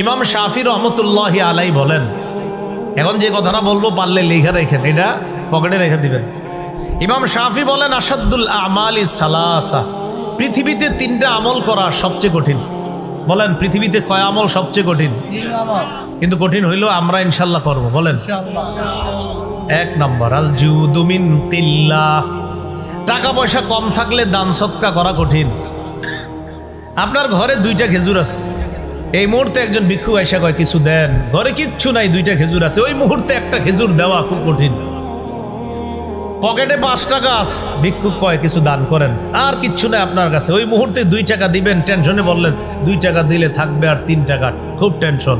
ইমাম শাফি রহমতুল্লাহি আলাই বলেন, এখন যে কথাটা বলবো পারলে লেখা রেখেন, এটা পকেটে রেখে দিবেন। ইমাম শাফি বলেন, আসাদুল আমালি সালাসা, পৃথিবীতে তিনটা আমল করা সবচেয়ে কঠিন। বলেন পৃথিবীতে কয় আমল সবচেয়ে কঠিন? কিন্তু কঠিন হইলেও আমরা ইনশাল্লাহ করব। বলেন। এক নম্বর, আল জুদু মিন কিল্লাহ, টাকা পয়সা কম থাকলে দান সৎকা করা কঠিন। আপনার ঘরে 2টা খেজুর আছে, এই মুহূর্তে একজন ভিক্ষু আইসা কয় কিছু দেন, ঘরে কিচ্ছু নাই, 2টা খেজুর আছে, ওই মুহূর্তে একটা খেজুর দেওয়া খুব কঠিন। পকেটে 5 টাকা আছে, ভিক্ষুক কয় কিছু দান করেন, আর কিচ্ছু নাই আপনার কাছে, ওই মুহূর্তে 2 টাকা দিবেন, টেনশনে বললেন 2 টাকা দিলে থাকবে আর 3 টাকা, খুব টেনশন।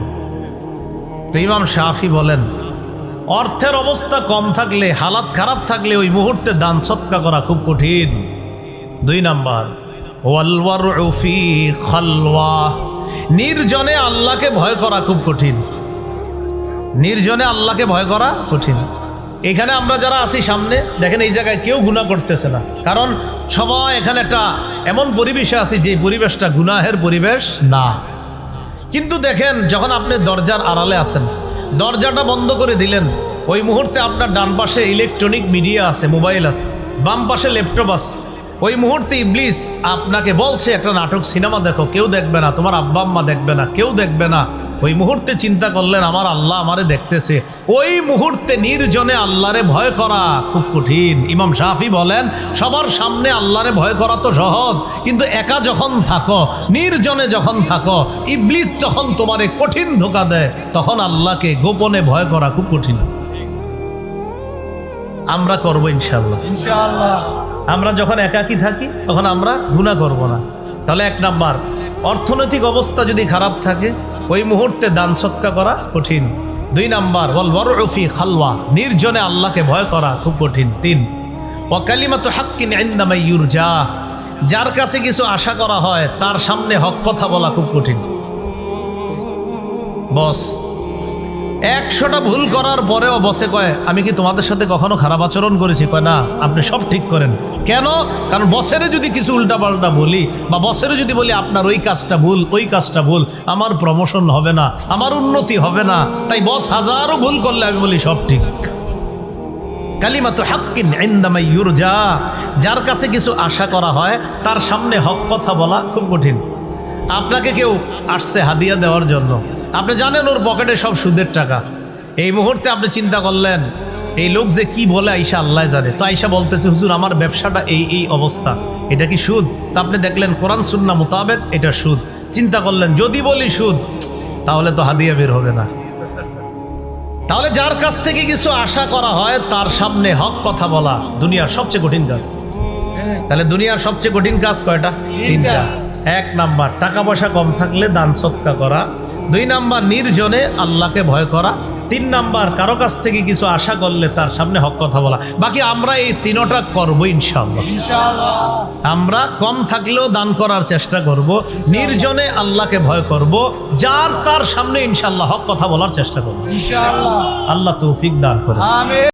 তো ইমাম শাফি বলেন, অর্থের অবস্থা কম থাকলে, হালাত খারাপ থাকলে ওই মুহূর্তে দান সৎকা করা খুব কঠিন। 2 নাম্বার, ওয়াল ওয়ারউ ফি খালওয়া, নির্জনে আল্লাহকে ভয় করা খুব কঠিন। নির্জনে আল্লাহকে ভয় করা কঠিন। এখানে আমরা যারা আছি সামনে দেখেন, এই জায়গায় কেউ গুনাহ করতেছে না, কারণ সবাই এখানে একটা এমন পরিবেশে আছি যে পরিবেশটা গুনাহের পরিবেশ না। কিন্তু দেখেন, যখন আপনি দরজার আড়ালে আছেন, দরজাটা বন্ধ করে দিলেন, ওই মুহূর্তে আপনার ডান পাশে ইলেকট্রনিক মিডিয়া আছে, মোবাইল আছে, বাম পাশে ল্যাপটপ আছে, ওই মুহূর্তে ইবলিস আপনাকে বলছে একটা নাটক সিনেমা দেখো, কেউ দেখবে না, তোমার আব্বা আম্মা দেখবে না, কেউ দেখবে না। ওই মুহূর্তে চিন্তা করলেন আমার আল্লাহ আমারে দেখতেছে, ওই মুহূর্তে নির্জনে আল্লাহরে ভয় করা খুব কঠিন। ইমাম শাফি বলেন, সবার সামনে আল্লাহরে ভয় করা তো সহজ, কিন্তু একা যখন থাকো, নির্জনে যখন থাকো, ইবলিস যখন তোমারে কঠিন ধোঁকা দেয়, তখন আল্লাহকে গোপনে ভয় করা খুব কঠিন। আমরা করবো ইনশাআল্লাহ। ইনশাআল্লাহ আমরা যখন একাকী থাকি তখন আমরা গুনাহ করব না। তাহলে 1 নাম্বার, অর্থনৈতিক অবস্থা যদি খারাপ থাকে ওই মুহূর্তে দান সৎকা করা কঠিন। 2 নাম্বার, ওয়াল ওয়ারউ ফি খালওয়া, নির্জনে আল্লাহকে ভয় করা খুব কঠিন। 3, ওয়া কালিমাতু হাক্কিন ইনদা মান ইউরজা, যার কাছে কিছু আশা করা হয় তার সামনে হক কথা বলা খুব কঠিন। বস 100টা ভুল করার পরেও বসে কয়, আমি কি তোমাদের সাথে কখনো খারাপ আচরণ করেছি? কয় না, আপনি সব ঠিক করেন। কেন? কারণ বসেরে যদি কিছু উল্টাপাল্টা বলি, বা বসেরে যদি বলি আপনার ওই কাজটা ভুল, ওই কাজটা ভুল, আমার প্রমোশন হবে না, আমার উন্নতি হবে না। তাই বস হাজারো ভুল করলে আমি বলি সব ঠিক। কালিমাতু হাক্কিন ইনদা মান ইউরজা, যার কাছে কিছু আশা করা হয় তার সামনে হক কথা বলা খুব কঠিন। আপনাকে কেউ আসছে হাদিয়া দেওয়ার জন্য, আপনি জানেন ওর পকেটে সব সুদের টাকা, এই মুহূর্তে আপনি চিন্তা করলেন এই লোক যে কি বলে আইসা আল্লাহ জানে, তো আইসা বলতেছে হুজুর আমার ব্যবসাটা এই অবস্থা, এটা কি সুদ? তা আপনি দেখলেন কোরআন সুন্নাহ মোতাবেক এটা সুদ। চিন্তা করলেন যদি বলি সুদ, তাহলে তো হাদিয়া বের হবে না। তাহলে যার কাছ থেকে কিছু আশা করা হয় তার সামনে হক কথা বলা দুনিয়ার সবচেয়ে কঠিন কাজ। তাহলে দুনিয়ার সবচেয়ে কঠিন কাজ কয়টা? 3টা। 1 নাম্বার, টাকা পয়সা কম থাকলে দান সৎকা করা। 2 নাম্বার, নির্জনে আল্লাহকে ভয় করা। 3 নাম্বার, কারো কাছ থেকে কিছু আশা করলে তার সামনে হক কথা বলা। বাকি আমরা এই 3টা করবো ইনশাআল্লাহ। আমরা কম থাকলেও দান করার চেষ্টা করব, নির্জনে আল্লাহকে ভয় করব, যার তার সামনে ইনশাআল্লাহ হক কথা বলার চেষ্টা করব। আল্লাহ তৌফিক দান করে।